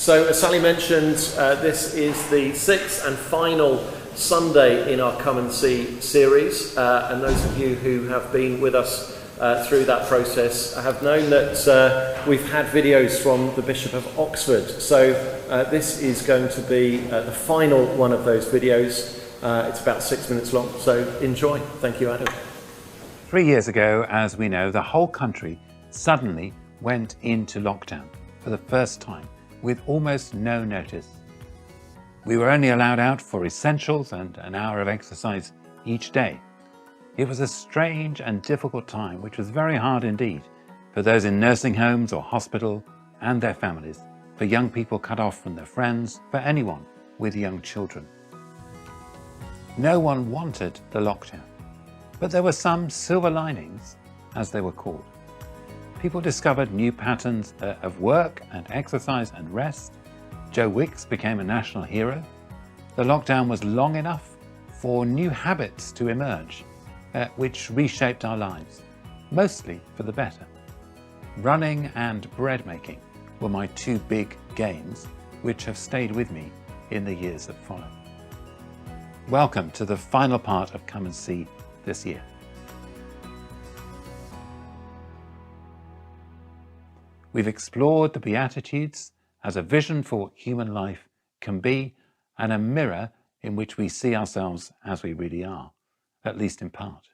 So, as Sally mentioned, this is the sixth and final Sunday in our Come and See series. And those of you who have been with us through that process have known that we've had videos from the Bishop of Oxford. So, this is going to be the final one of those videos. It's about 6 minutes long, so enjoy. Thank you, Adam. 3 years ago, as we know, the whole country suddenly went into lockdown for the first time, with almost no notice. We were only allowed out for essentials and an hour of exercise each day. It was a strange and difficult time, which was very hard indeed for those in nursing homes or hospital and their families, for young people cut off from their friends, for anyone with young children. No one wanted the lockdown, but there were some silver linings, as they were called. People discovered new patterns of work and exercise and rest. Joe Wicks became a national hero. The lockdown was long enough for new habits to emerge, which reshaped our lives, mostly for the better. Running and bread making were my two big gains, which have stayed with me in the years that followed. Welcome to the final part of Come and See this year. We've explored the Beatitudes as a vision for what human life can be and a mirror in which we see ourselves as we really are, at least in part.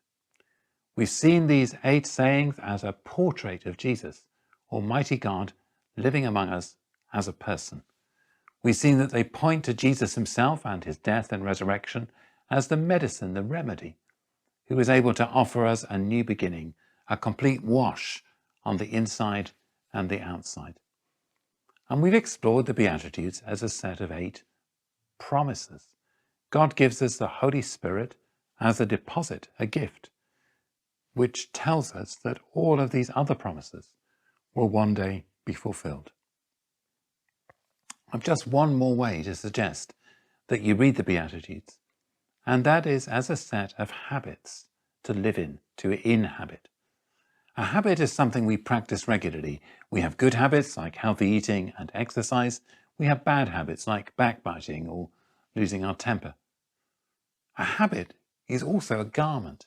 We've seen these 8 sayings as a portrait of Jesus, Almighty God, living among us as a person. We've seen that they point to Jesus himself and his death and resurrection as the medicine, the remedy, who is able to offer us a new beginning, a complete wash on the inside and the outside. And we've explored the Beatitudes as a set of 8 promises. God gives us the Holy Spirit as a deposit, a gift, which tells us that all of these other promises will one day be fulfilled. I've just one more way to suggest that you read the Beatitudes, and that is as a set of habits to live in, to inhabit. A habit is something we practice regularly. We have good habits like healthy eating and exercise. We have bad habits like backbiting or losing our temper. A habit is also a garment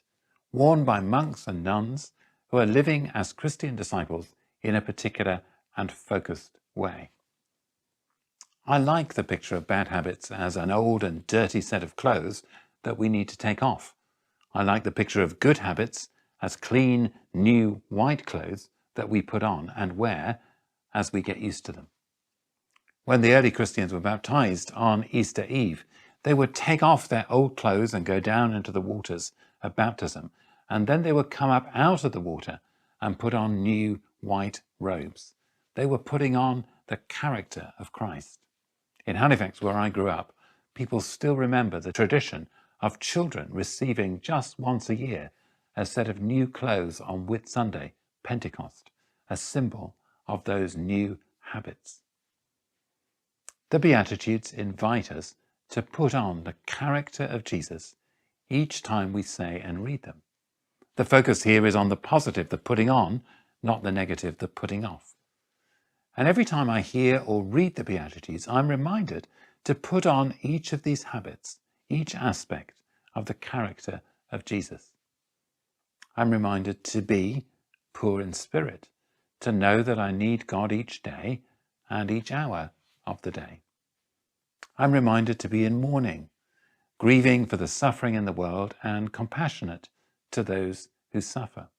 worn by monks and nuns who are living as Christian disciples in a particular and focused way. I like the picture of bad habits as an old and dirty set of clothes that we need to take off. I like the picture of good habits as clean, new, white clothes that we put on and wear as we get used to them. When the early Christians were baptized on Easter Eve, they would take off their old clothes and go down into the waters of baptism, and then they would come up out of the water and put on new white robes. They were putting on the character of Christ. In Halifax, where I grew up, people still remember the tradition of children receiving just once a year a set of new clothes on Whit Sunday, Pentecost, a symbol of those new habits. The Beatitudes invite us to put on the character of Jesus each time we say and read them. The focus here is on the positive, the putting on, not the negative, the putting off. And every time I hear or read the Beatitudes, I'm reminded to put on each of these habits, each aspect of the character of Jesus. I'm reminded to be poor in spirit, to know that I need God each day and each hour of the day. I'm reminded to be in mourning, grieving for the suffering in the world and compassionate to those who suffer.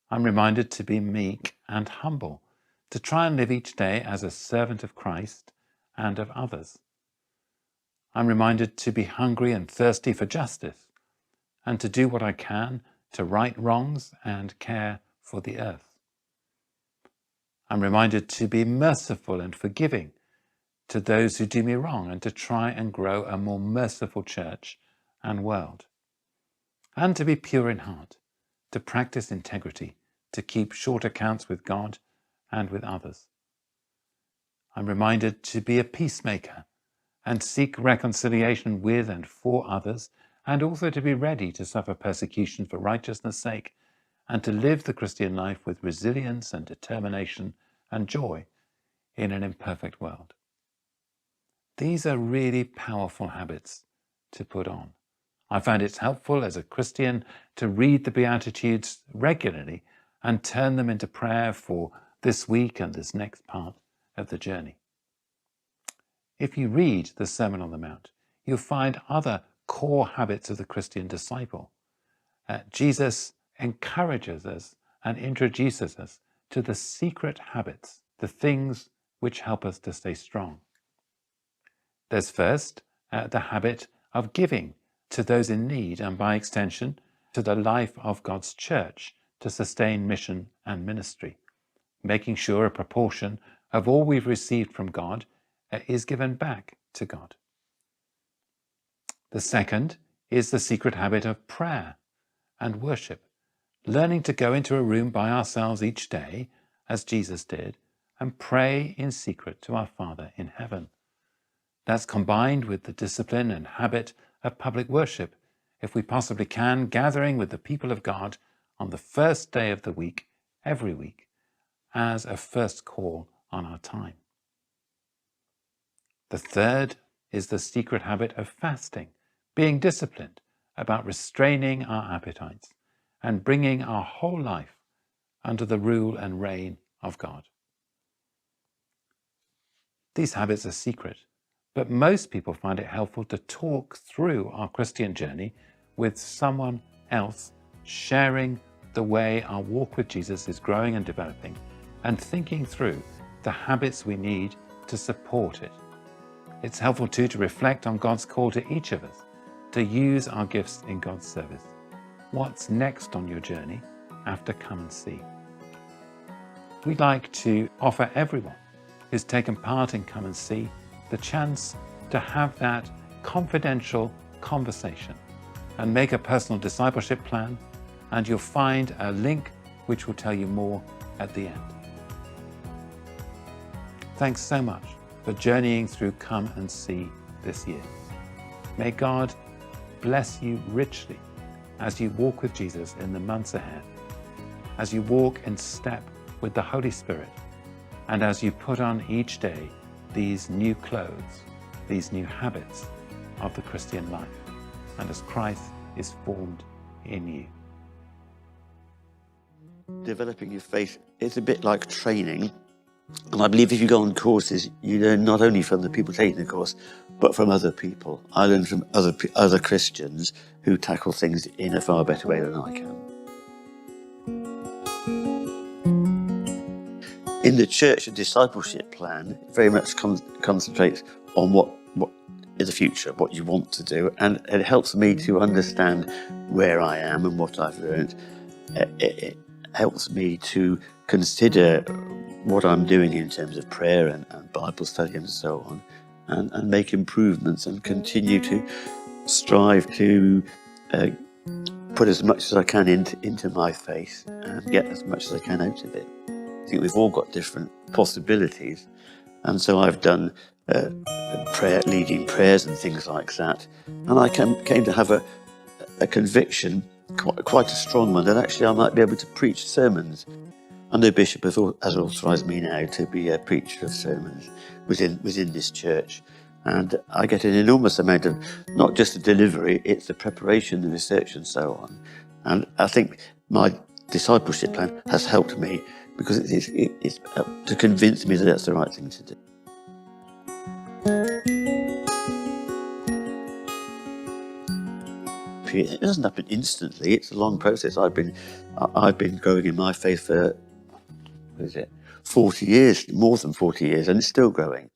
I'm reminded to be meek and humble, to try and live each day as a servant of Christ and of others. I'm reminded to be hungry and thirsty for justice, and to do what I can to right wrongs and care for the earth. I'm reminded to be merciful and forgiving to those who do me wrong, and to try and grow a more merciful church and world. And to be pure in heart, to practice integrity, to keep short accounts with God and with others. I'm reminded to be a peacemaker and seek reconciliation with and for others, and also to be ready to suffer persecution for righteousness' sake, and to live the Christian life with resilience and determination and joy, in an imperfect world. These are really powerful habits to put on. I find it's helpful as a Christian to read the Beatitudes regularly and turn them into prayer for this week and this next part of the journey. If you read the Sermon on the Mount, you'll find other core habits of the Christian disciple. Jesus encourages us and introduces us to the secret habits, the things which help us to stay strong. There's first the habit of giving to those in need, and by extension to the life of God's church to sustain mission and ministry, making sure a proportion of all we've received from God is given back to God. The second is the secret habit of prayer and worship, learning to go into a room by ourselves each day, as Jesus did, and pray in secret to our Father in heaven. That's combined with the discipline and habit of public worship, if we possibly can, gathering with the people of God on the first day of the week, every week, as a first call on our time. The third is the secret habit of fasting, being disciplined about restraining our appetites and bringing our whole life under the rule and reign of God. These habits are secret, but most people find it helpful to talk through our Christian journey with someone else, sharing the way our walk with Jesus is growing and developing, and thinking through the habits we need to support it. It's helpful too to reflect on God's call to each of us to use our gifts in God's service. What's next on your journey after Come and See? We'd like to offer everyone who's taken part in Come and See the chance to have that confidential conversation and make a personal discipleship plan, and you'll find a link which will tell you more at the end. Thanks so much for journeying through Come and See this year. May God bless you richly as you walk with Jesus in the months ahead, as you walk in step with the Holy Spirit, and as you put on each day these new clothes, these new habits of the Christian life, and as Christ is formed in you. Developing your faith is a bit like training. And I believe if you go on courses, you learn not only from the people taking the course, but from other people. I learn from other Christians who tackle things in a far better way than I can. In the church, a discipleship plan very much concentrates on what is the future, what you want to do, and it helps me to understand where I am and what I've learned. It helps me to consider what I'm doing in terms of prayer and Bible study and so on, and make improvements and continue to strive to put as much as I can into my faith and get as much as I can out of it. I think we've all got different possibilities, and so I've done leading prayers and things like that, and I came to have a conviction, quite a strong one, that actually I might be able to preach sermons. And the bishop has authorised me now to be a preacher of sermons within this church. And I get an enormous amount of, not just the delivery, it's the preparation, the research and so on. And I think my discipleship plan has helped me because it's to convince me that that's the right thing to do. It doesn't happen instantly, it's a long process. I've been growing in my faith for 40 years, more than 40 years, and it's still growing.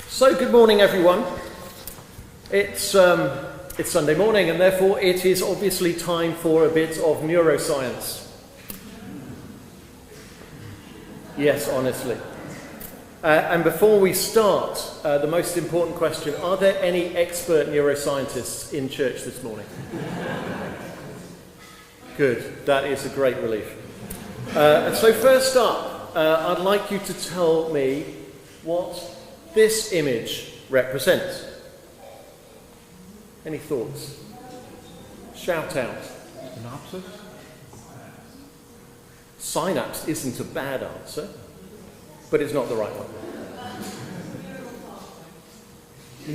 So, good morning, everyone. It's Sunday morning, and therefore it is obviously time for a bit of neuroscience. Yes, honestly. And before we start, the most important question, are there any expert neuroscientists in church this morning? Good, that is a great relief. And so first up, I'd like you to tell me what this image represents. Any thoughts? Shout out. Synopsis? Synapse isn't a bad answer, but it's not the right one.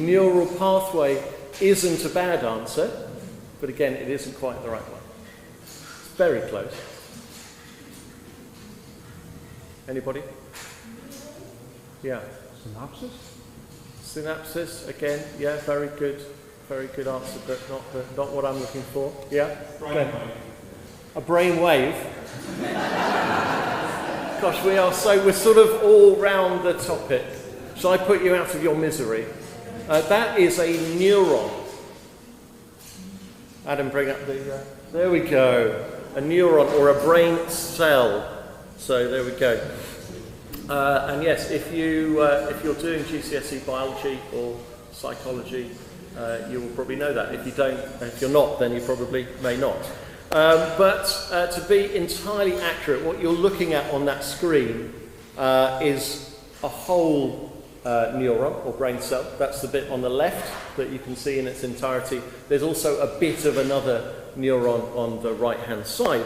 Neural pathway isn't a bad answer, but again, it isn't quite the right one. It's very close. Anybody? Yeah. Synopsis? Synapsis, again, yeah, very good answer, but not what I'm looking for. Yeah? Brainwave. A brain wave. Gosh, we're sort of all round the topic. Shall I put you out of your misery? That is a neuron. Adam, bring up the, there we go. A neuron or a brain cell. So there we go. And yes, if you're doing GCSE biology or psychology, you will probably know that. If you're not, then you probably may not. But to be entirely accurate, what you're looking at on that screen is a whole neuron or brain cell. That's the bit on the left that you can see in its entirety. There's also a bit of another neuron on the right-hand side.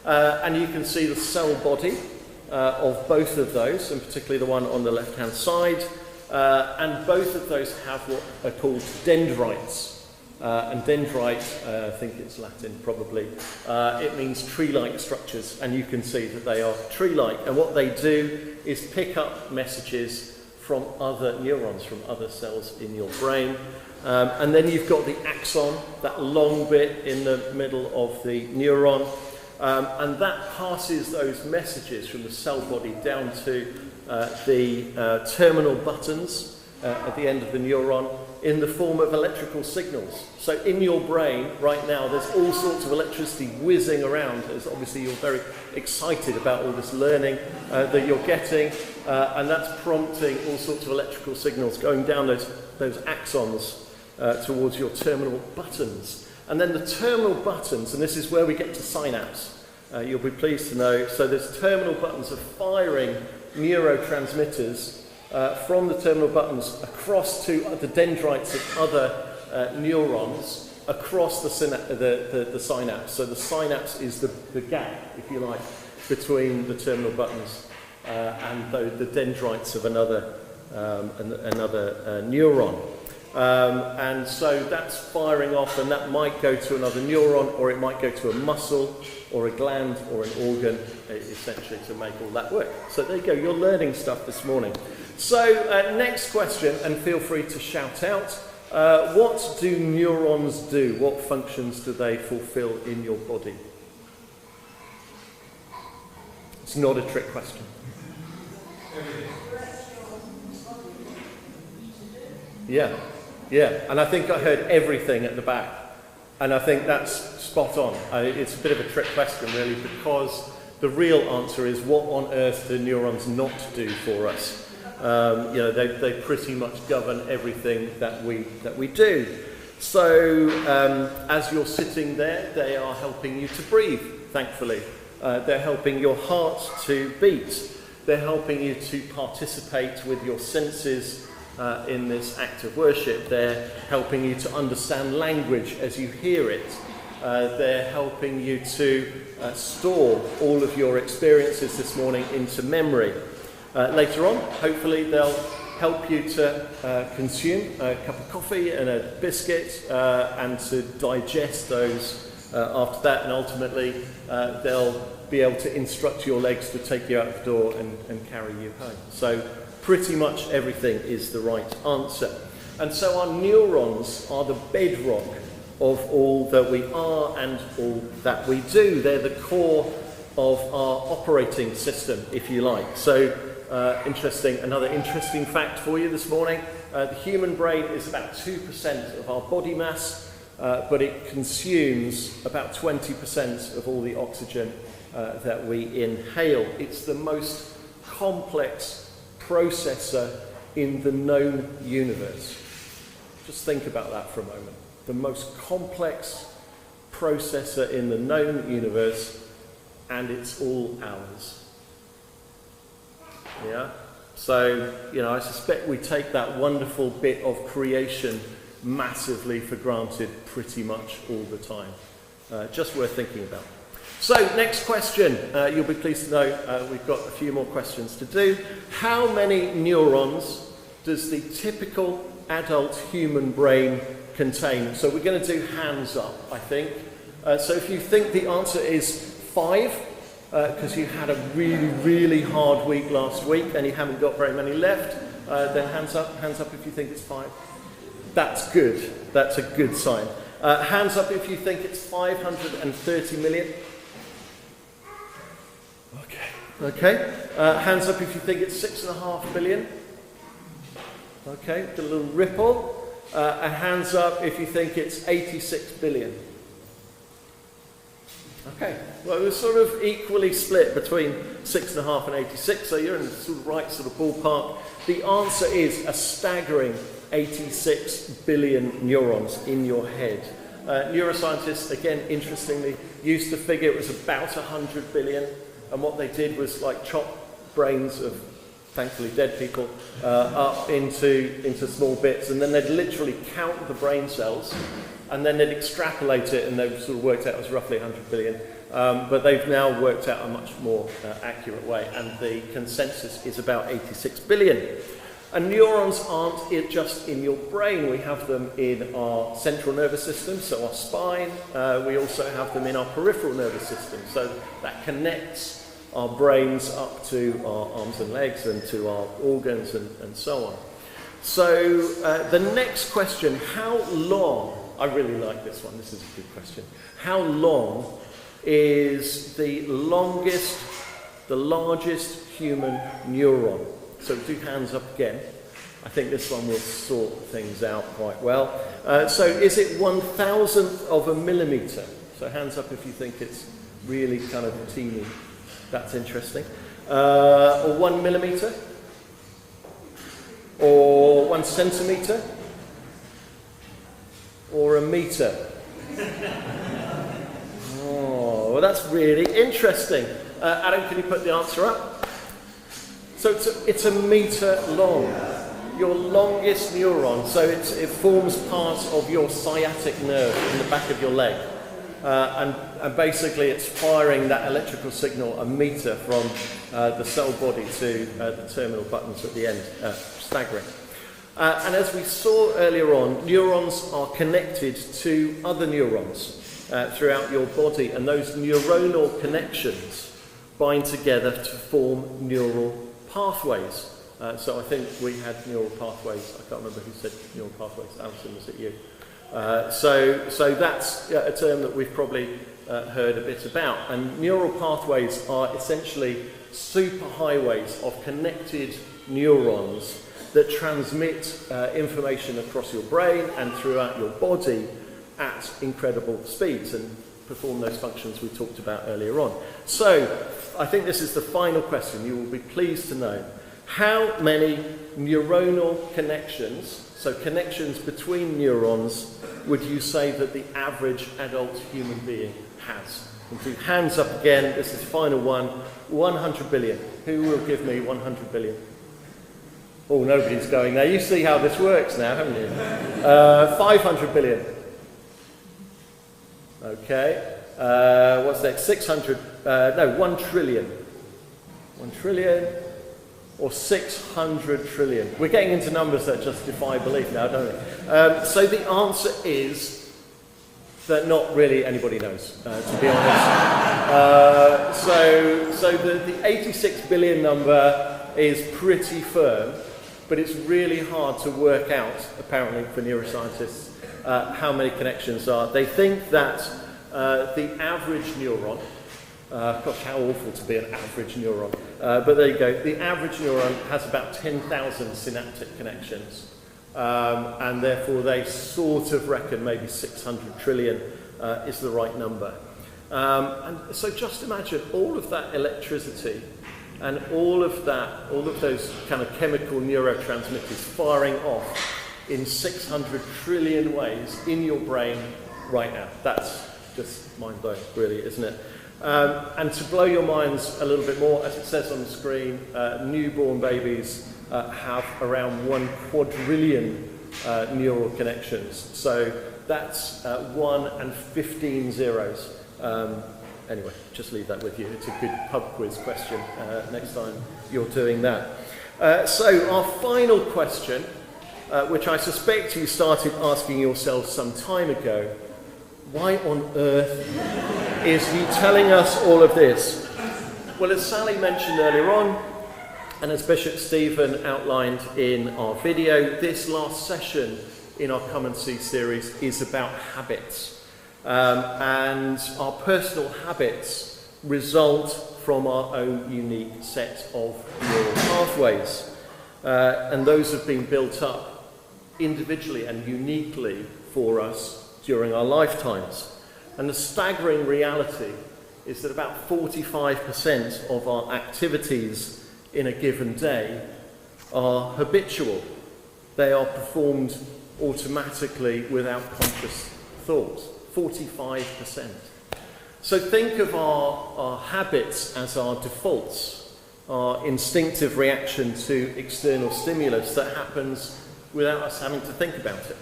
And you can see the cell body of both of those, and particularly the one on the left-hand side. And both of those have what are called dendrites. And dendrite, I think it's Latin probably, it means tree-like structures, and you can see that they are tree-like. And what they do is pick up messages from other neurons, from other cells in your brain. And then you've got the axon, that long bit in the middle of the neuron, and that passes those messages from the cell body down to the terminal buttons at the end of the neuron in the form of electrical signals. So in your brain right now there's all sorts of electricity whizzing around, as obviously you're very excited about all this learning that you're getting, and that's prompting all sorts of electrical signals going down those axons towards your terminal buttons. And then the terminal buttons, and this is where we get to synapse, you'll be pleased to know, so there's terminal buttons are firing neurotransmitters from the terminal buttons across to the dendrites of other neurons across the synapse. So the synapse is the gap, if you like, between the terminal buttons and the dendrites of another neuron. And so that's firing off, and that might go to another neuron, or it might go to a muscle or a gland or an organ, essentially, to make all that work. So there you go, you're learning stuff this morning. So next question, and feel free to shout out. What do neurons do? What functions do they fulfill in your body? It's not a trick question. Yeah, and I think I heard everything at the back, and I think that's spot on. It's a bit of a trick question, really, because the real answer is, what on earth do neurons not do for us? They pretty much govern everything that we do. So as you're sitting there, they are helping you to breathe, thankfully. They're helping your heart to beat. They're helping you to participate with your senses in this act of worship. They're helping you to understand language as you hear it. They're helping you to store all of your experiences this morning into memory. Later on, hopefully they'll help you to consume a cup of coffee and a biscuit and to digest those after that, and ultimately they'll be able to instruct your legs to take you out the door and carry you home. So pretty much everything is the right answer. And so our neurons are the bedrock of all that we are and all that we do. They're the core of our operating system, if you like. So another interesting fact for you this morning. The human brain is about 2% of our body mass, but it consumes about 20% of all the oxygen that we inhale. It's the most complex processor in the known universe. Just think about that for a moment. The most complex processor in the known universe, and it's all ours. Yeah? So, I suspect we take that wonderful bit of creation massively for granted pretty much all the time. Just worth thinking about. So, next question. You'll be pleased to know we've got a few more questions to do. How many neurons does the typical adult human brain contain? So we're going to do hands up, I think. So if you think the answer is 5, because you had a really, really hard week last week and you haven't got very many left, then hands up if you think it's 5. That's good. That's a good sign. Hands up if you think it's 530 million. Okay. Hands up if you think it's 6.5 billion. Okay, got a little ripple. And hands up if you think it's 86 billion. Okay, well, it was sort of equally split between 6.5 and 86, so you're in the sort of right sort of ballpark. The answer is a staggering 86 billion neurons in your head. Neuroscientists, again, interestingly, used to figure it was about 100 billion, and what they did was like chop brains of thankfully dead people up into small bits, and then they'd literally count the brain cells, and then they'd extrapolate it, and they've sort of worked out it was roughly 100 billion. But they've now worked out a much more accurate way, and the consensus is about 86 billion. And neurons aren't just in your brain. We have them in our central nervous system, so our spine. We also have them in our peripheral nervous system, so that connects our brains up to our arms and legs and to our organs and so on. So the next question, how long, I really like this one, this is a good question. How long is the largest human neuron? So do hands up again. I think this one will sort things out quite well. So is it 1,000th of a millimetre? So hands up if you think it's really kind of teeny. That's interesting. Or 1 millimetre? Or 1 centimetre? Or a metre? Oh, well, that's really interesting. Adam, can you put the answer up? So it's a metre long. Your longest neuron. So it forms part of your sciatic nerve in the back of your leg. And basically it's firing that electrical signal a metre from the cell body to the terminal buttons at the end. Staggering. And as we saw earlier on, neurons are connected to other neurons throughout your body, and those neuronal connections bind together to form neural pathways. So I think we had neural pathways. I can't remember who said neural pathways. Alison, was it you? So that's a term that we've probably heard a bit about. And neural pathways are essentially superhighways of connected neurons that transmit information across your brain and throughout your body at incredible speeds and perform those functions we talked about earlier on. So I think this is the final question. You will be pleased to know how many neuronal connections, so connections between neurons, would you say that the average adult human being has? And do hands up again. This is the final one. 100 billion. Who will give me 100 billion? Oh, nobody's going there. You see how this works now, haven't you? 500 billion. Okay. What's next? 600. No, 1 trillion. 1 trillion. Or 600 trillion. We're getting into numbers that just defy belief now, don't we? So the answer is that not really anybody knows, to be honest. So the 86 billion number is pretty firm, but it's really hard to work out, apparently, for neuroscientists, how many connections are. They think that the average neuron, gosh, how awful to be an average neuron. But there you go. The average neuron has about 10,000 synaptic connections. And therefore they sort of reckon maybe 600 trillion is the right number. And so just imagine all of that electricity and all of those kind of chemical neurotransmitters firing off in 600 trillion ways in your brain right now. That's just mind-blowing, really, isn't it? And to blow your minds a little bit more, as it says on the screen, newborn babies have around 1 quadrillion neural connections. So That's 1 and 15 zeros. Anyway, just leave that with you. It's a good pub quiz question next time you're doing that. So our final question, which I suspect you started asking yourself some time ago, why on earth is he telling us all of this? Well, as Sally mentioned earlier on, and as Bishop Stephen outlined in our video, this last session in our Come and See series is about habits. And our personal habits result from our own unique set of neural pathways. And those have been built up individually and uniquely for us during our lifetimes. And the staggering reality is that about 45% of our activities in a given day are habitual. They are performed automatically without conscious thought. 45%. So think of our habits as our defaults, our instinctive reaction to external stimulus that happens without us having to think about it.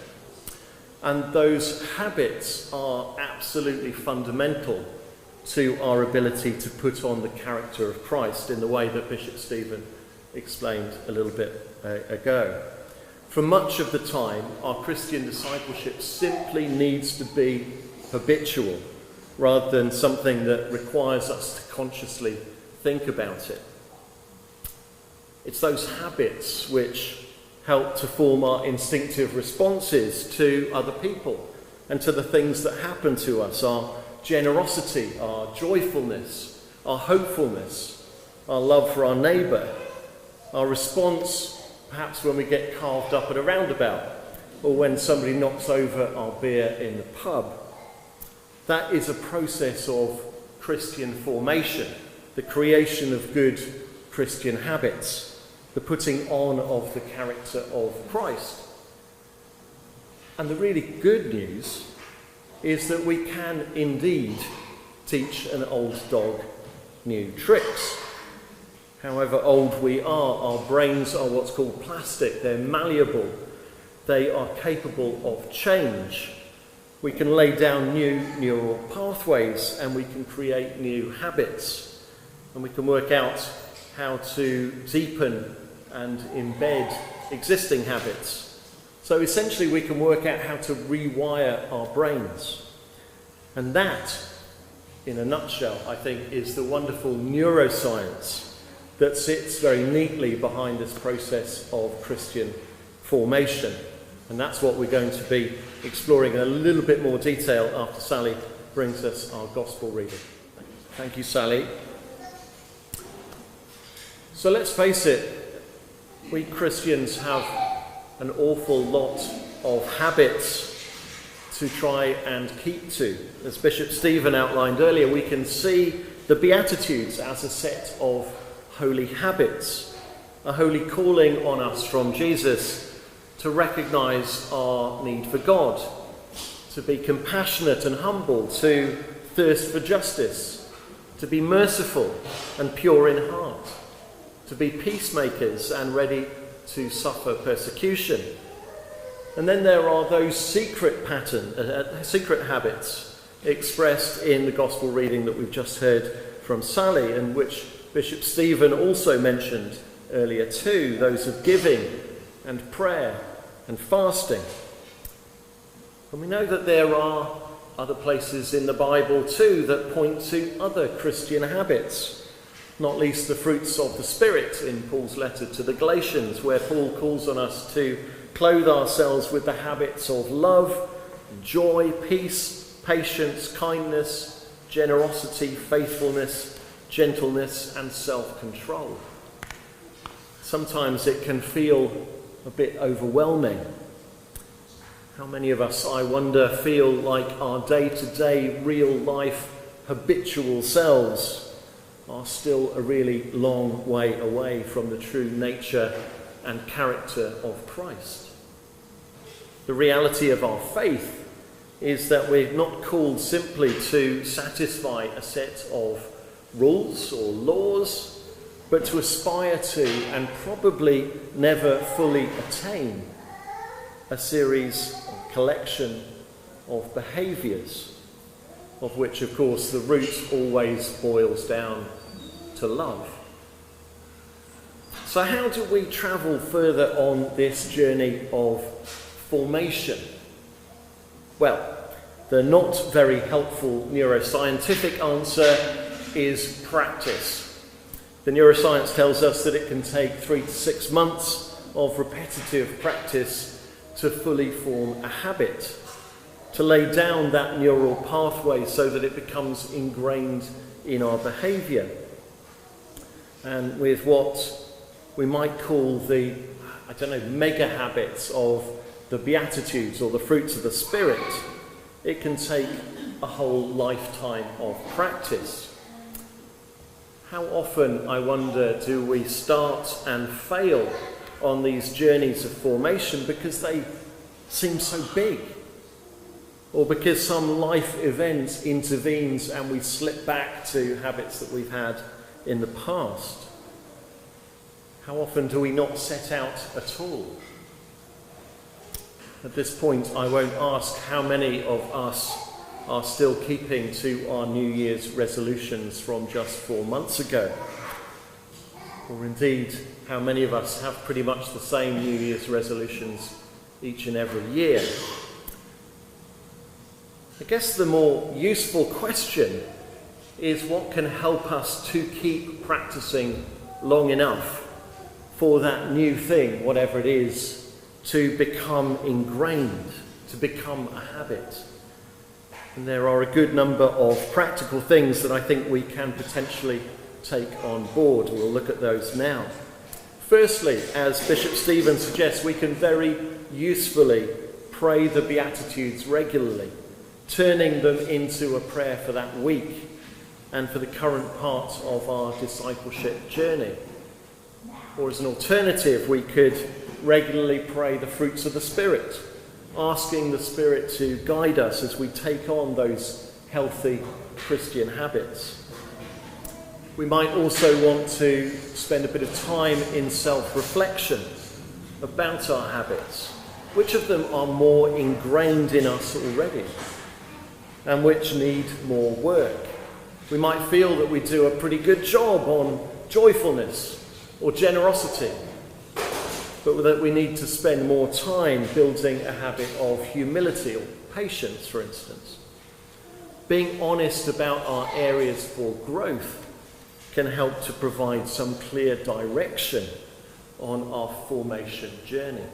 And those habits are absolutely fundamental to our ability to put on the character of Christ in the way that Bishop Stephen explained a little bit ago. For much of the time, our Christian discipleship simply needs to be habitual rather than something that requires us to consciously think about it. It's those habits which help to form our instinctive responses to other people and to the things that happen to us, our generosity, our joyfulness, our hopefulness, our love for our neighbour, our response perhaps when we get carved up at a roundabout or when somebody knocks over our beer in the pub. That is a process of Christian formation, the creation of good Christian habits, the putting on of the character of Christ. And the really good news is that we can indeed teach an old dog new tricks. However old we are, our brains are what's called plastic. They're malleable. They are capable of change. We can lay down new neural pathways and we can create new habits. And we can work out how to deepen and embed existing habits. So essentially we can work out how to rewire our brains. And that, in a nutshell, I think is the wonderful neuroscience that sits very neatly behind this process of Christian formation. And that's what we're going to be exploring in a little bit more detail after Sally brings us our gospel reading. Thank you, Sally. So let's face it, we Christians have an awful lot of habits to try and keep to. As Bishop Stephen outlined earlier, we can see the Beatitudes as a set of holy habits, a holy calling on us from Jesus to recognise our need for God, to be compassionate and humble, to thirst for justice, to be merciful and pure in heart, to be peacemakers and ready to suffer persecution. And then there are those secret habits expressed in the gospel reading that we've just heard from Sally, and which Bishop Stephen also mentioned earlier too, those of giving and prayer and fasting. And we know that there are other places in the Bible too that point to other Christian habits, not least the fruits of the Spirit in Paul's letter to the Galatians, where Paul calls on us to clothe ourselves with the habits of love, joy, peace, patience, kindness, generosity, faithfulness, gentleness, and self-control. Sometimes it can feel a bit overwhelming. How many of us, I wonder, feel like our day-to-day, real-life, habitual selves are still a really long way away from the true nature and character of Christ? The reality of our faith is that we're not called simply to satisfy a set of rules or laws, but to aspire to, and probably never fully attain, a series, a collection of behaviours, of which, of course, the root always boils down to love. So how do we travel further on this journey of formation? Well, the not very helpful neuroscientific answer is practice. The neuroscience tells us that it can take 3 to 6 months of repetitive practice to fully form a habit, to lay down that neural pathway so that it becomes ingrained in our behaviour. And with what we might call the, mega habits of the Beatitudes or the fruits of the Spirit, it can take a whole lifetime of practice. How often, I wonder, do we start and fail on these journeys of formation because they seem so big? Or because some life event intervenes and we slip back to habits that we've had in the past? How often do we not set out at all? At this point, I won't ask how many of us are still keeping to our New Year's resolutions from just 4 months ago. Or indeed, how many of us have pretty much the same New Year's resolutions each and every year. I guess the more useful question is what can help us to keep practicing long enough for that new thing, whatever it is, to become ingrained, to become a habit. And there are a good number of practical things that I think we can potentially take on board. We'll look at those now. Firstly, as Bishop Stephen suggests, we can very usefully pray the Beatitudes regularly, turning them into a prayer for that week and for the current part of our discipleship journey. Or as an alternative, we could regularly pray the fruits of the Spirit, asking the Spirit to guide us as we take on those healthy Christian habits. We might also want to spend a bit of time in self-reflection about our habits. Which of them are more ingrained in us already and which need more work? We might feel that we do a pretty good job on joyfulness or generosity, but that we need to spend more time building a habit of humility or patience, for instance. Being honest about our areas for growth can help to provide some clear direction on our formation journey.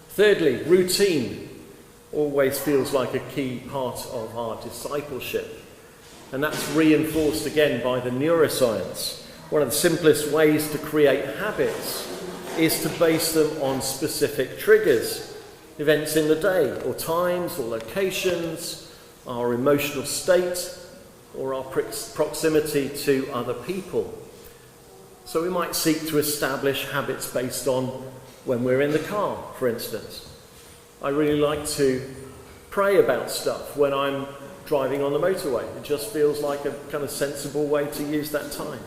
Thirdly, routine always feels like a key part of our discipleship, and that's reinforced again by the neuroscience. One of the simplest ways to create habits is to base them on specific triggers, events in the day, or times, or locations, our emotional state, or our proximity to other people. So we might seek to establish habits based on when we're in the car, for instance. I really like to pray about stuff when I'm driving on the motorway. It just feels like a kind of sensible way to use that time.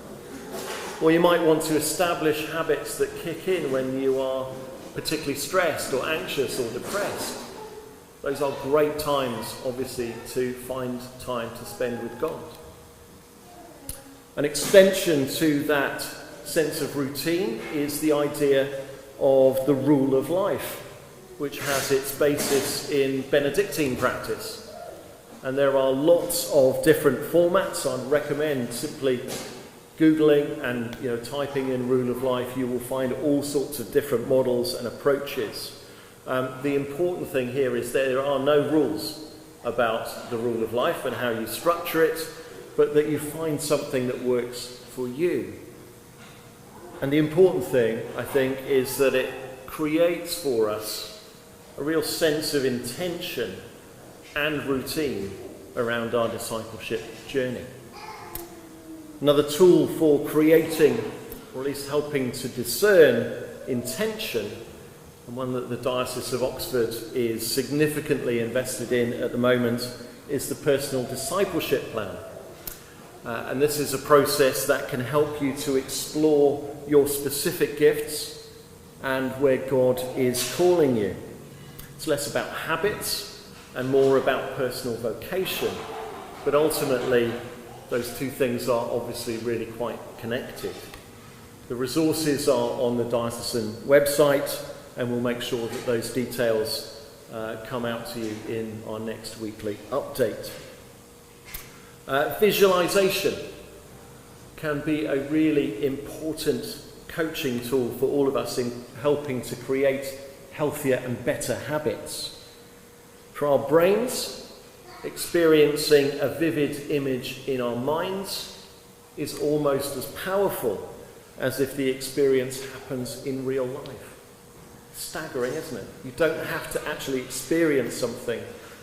Or you might want to establish habits that kick in when you are particularly stressed or anxious or depressed. Those are great times, obviously, to find time to spend with God. An extension to that sense of routine is the idea of the rule of life, which has its basis in Benedictine practice. And there are lots of different formats. I'd recommend simply Googling and typing in rule of life. You will find all sorts of different models and approaches. The important thing here is there are no rules about the rule of life and how you structure it, but that you find something that works for you. And the important thing, I think, is that it creates for us a real sense of intention and routine around our discipleship journey. Another tool for creating, or at least helping to discern intention, and one that the Diocese of Oxford is significantly invested in at the moment, is the personal discipleship plan. And this is a process that can help you to explore your specific gifts and where God is calling you. It's less about habits and more about personal vocation. But ultimately, those two things are obviously really quite connected. The resources are on the diocesan website, and we'll make sure that those details come out to you in our next weekly update. Visualization can be a really important coaching tool for all of us in helping to create healthier and better habits. For our brains, experiencing a vivid image in our minds is almost as powerful as if the experience happens in real life. Staggering, isn't it? You don't have to actually experience something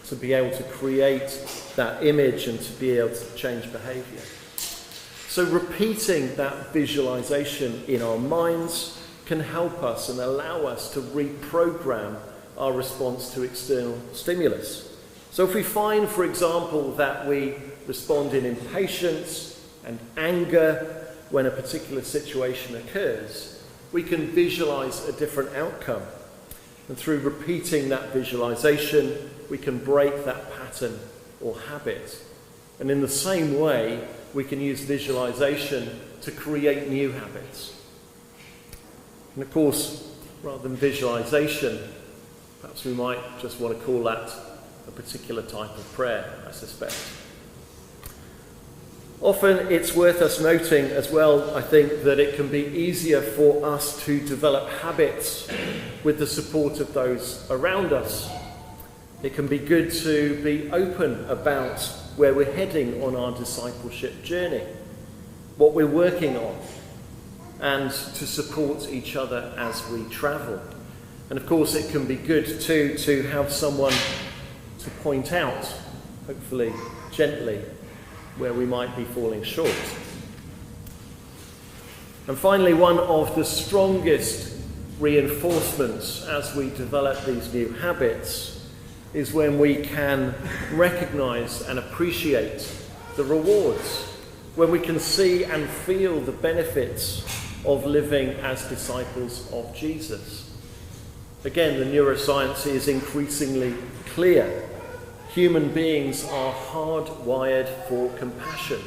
to be able to create that image and to be able to change behaviour. So repeating that visualisation in our minds can help us and allow us to reprogram our response to external stimulus. So if we find, for example, that we respond in impatience and anger when a particular situation occurs, we can visualize a different outcome. And through repeating that visualization, we can break that pattern or habit. And in the same way, we can use visualization to create new habits. And of course, rather than visualization, perhaps we might just want to call that a particular type of prayer, I suspect. Often it's worth us noting as well, I think, that it can be easier for us to develop habits with the support of those around us. It can be good to be open about where we're heading on our discipleship journey, what we're working on, and to support each other as we travel. And of course it can be good too to have someone to point out, hopefully gently, where we might be falling short. And finally, one of the strongest reinforcements as we develop these new habits is when we can recognize and appreciate the rewards, when we can see and feel the benefits of living as disciples of Jesus. Again, the neuroscience is increasingly clear. Human beings are hardwired for compassion.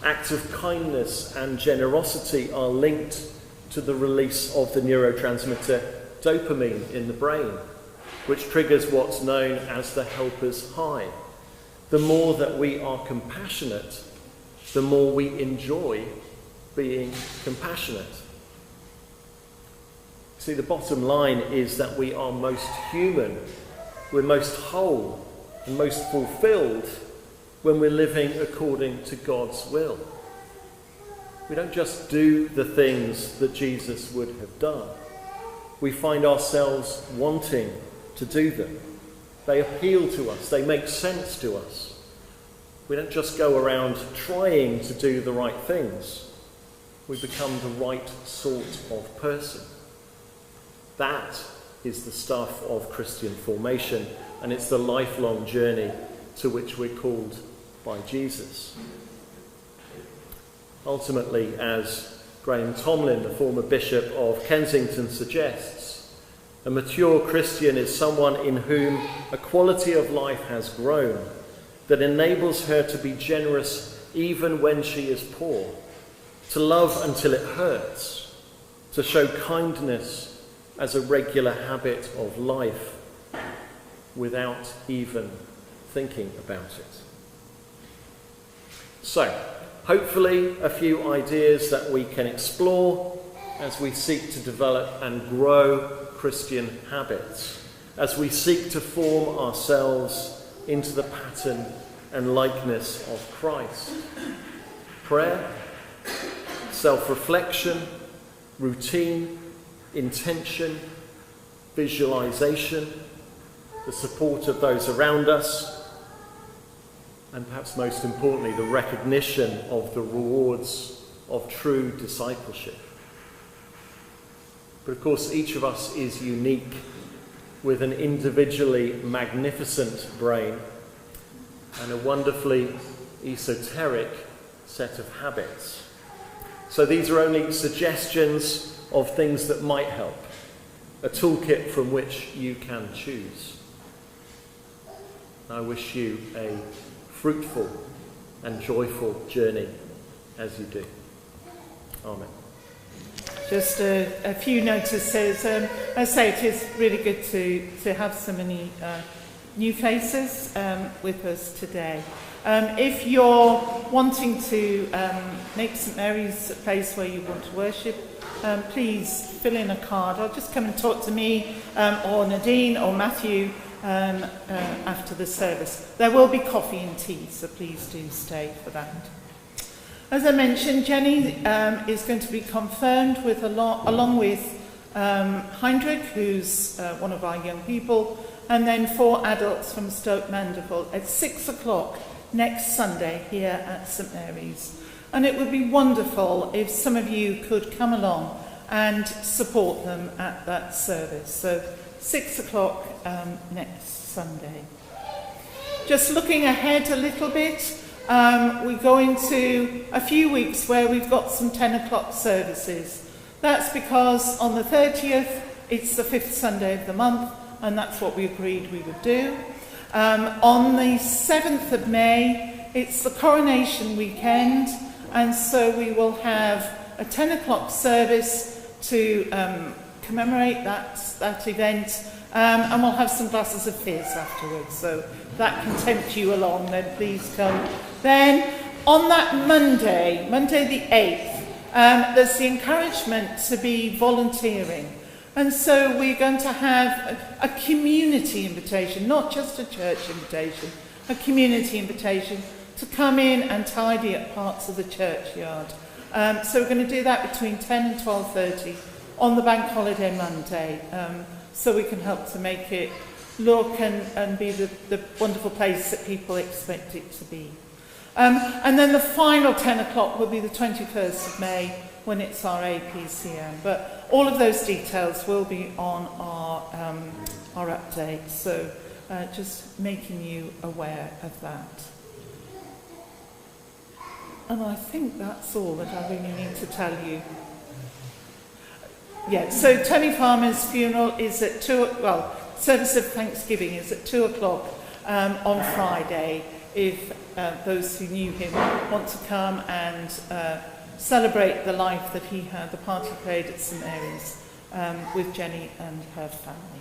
Acts of kindness and generosity are linked to the release of the neurotransmitter dopamine in the brain, which triggers what's known as the helper's high. The more that we are compassionate, the more we enjoy being compassionate. See, the bottom line is that we are most human, we're most whole, and most fulfilled when we're living according to God's will. We don't just do the things that Jesus would have done. We find ourselves wanting to do them. They appeal to us. They make sense to us. We don't just go around trying to do the right things. We become the right sort of person. That is the stuff of Christian formation, and it's the lifelong journey to which we're called by Jesus. Ultimately, as Graham Tomlin, the former Bishop of Kensington, suggests, a mature Christian is someone in whom a quality of life has grown that enables her to be generous even when she is poor, to love until it hurts, to show kindness as a regular habit of life without even thinking about it. So, hopefully a few ideas that we can explore as we seek to develop and grow Christian habits, as we seek to form ourselves into the pattern and likeness of Christ. Prayer, self-reflection, routine, intention, visualization, the support of those around us, and perhaps most importantly, the recognition of the rewards of true discipleship. But of course, each of us is unique with an individually magnificent brain and a wonderfully esoteric set of habits. So these are only suggestions of things that might help, a toolkit from which you can choose. I wish you a fruitful and joyful journey as you do. Amen. Just a few notices. I say it is really good to have so many new faces with us today. If you're wanting to make St Mary's a place where you want to worship, please fill in a card or just come and talk to me or Nadine or Matthew after the service. There will be coffee and tea, so please do stay for that. As I mentioned, Jenny is going to be confirmed with along with Heinrich, who's one of our young people, and then 4 adults from Stoke Mandeville at 6 o'clock next Sunday here at St Mary's. And it would be wonderful if some of you could come along and support them at that service. So 6 o'clock next Sunday. Just looking ahead a little bit, we go into a few weeks where we've got some 10 o'clock services. That's because on the 30th, it's the 5th Sunday of the month, and that's what we agreed we would do. On the 7th of May, it's the coronation weekend, and so we will have a 10 o'clock service to commemorate that event, and we'll have some glasses of fizz afterwards, so that can tempt you along, then please come. Then on that Monday the 8th, there's the encouragement to be volunteering. And so we're going to have a community invitation, not just a church invitation, a community invitation to come in and tidy up parts of the churchyard. So we're going to do that between 10 and 12:30 on the bank holiday Monday, so we can help to make it look and be the wonderful place that people expect it to be. And then the final 10 o'clock will be the 21st of May, when it's our APCM. But all of those details will be on our update, so just making you aware of that. And I think that's all that I really need to tell you. Yeah, so Tony Farmer's funeral is at service of Thanksgiving is at 2 o'clock on Friday, if those who knew him want to come and celebrate the life that he had, the part he played at St Mary's with Jenny and her family.